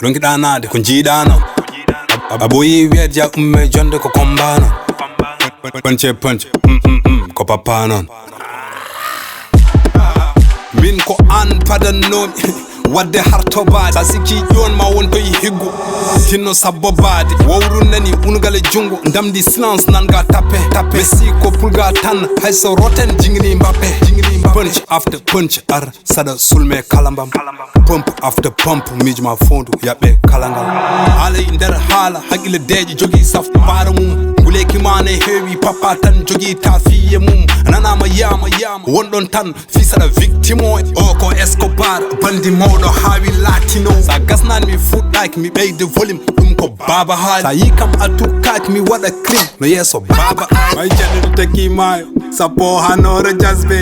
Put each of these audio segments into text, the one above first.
Lungiɗa naade ko jiiɗa noon a ɓoyi weedja umme jonde ko komba noon ponce ko PaPa noon min ko an padanomi wadde hartobaade sa sikki ƴon ma wontoyi higgu tinno sabbo baade wowru nani unugale jungo ndamdi silence nanga tappe Messi ko pulga tan hayso roten jingini Mbappe punch after punch ar sada sulme kalambam pump after pump mijma fondu yaɓe kalangal haalay nder haala haqqille deeƴi jogii safto baara mum nguleki mane heewi PaPa tan jogii tafiye mum nanama yama wonɗon tan fi saɗa victime o ko Escobar bandi mawɗo haawi latino sa gasnani mi fuɗɗaki mi ɓeyde volume ɗum ko baba haali sa yi kam a tukkaki mi waɗa crime no yeeso baba ali may jaɗɗeɗo tekki maayo sappo Hanovre jasbe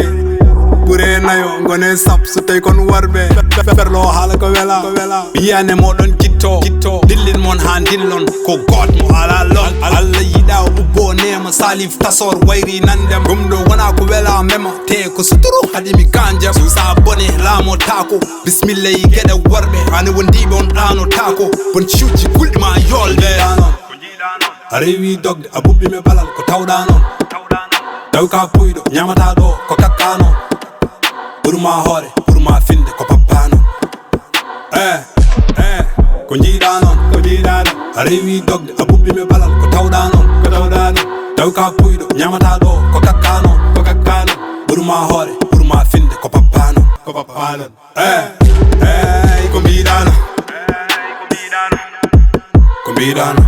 ɓure nayo gone sap so tawi kon warɓe ferlo haala ko wela yiyane moɗon jitto dillin mon ha dillon ko god mo ala lon Allah yiɗa o ɓubbo nema salif tasor wayri nandem ɗum ɗo wona ko wela mema te ko suturu haɗimi kanjam susa bone laamotako bisimilla yi gueɗe worɓe ane wondiɓe on ɗanotako bon cuuji gulɗima yolde a rewi dogde a ɓuɓɓime balal ko tawɗa noon tawi ka puyɗo ñamata ɗo ko kakka noon ɓurma hoore ɓurma finde ko PaPa noon ko jiiɗa noon a rewi dogde a ɓuɓɓime balal ko tawɗa noon tawi ka puyɗo ñamata ɗo ko kakka noon ɓurma hoore ɓurma finde ko PaPa noon ko mbiɗa noon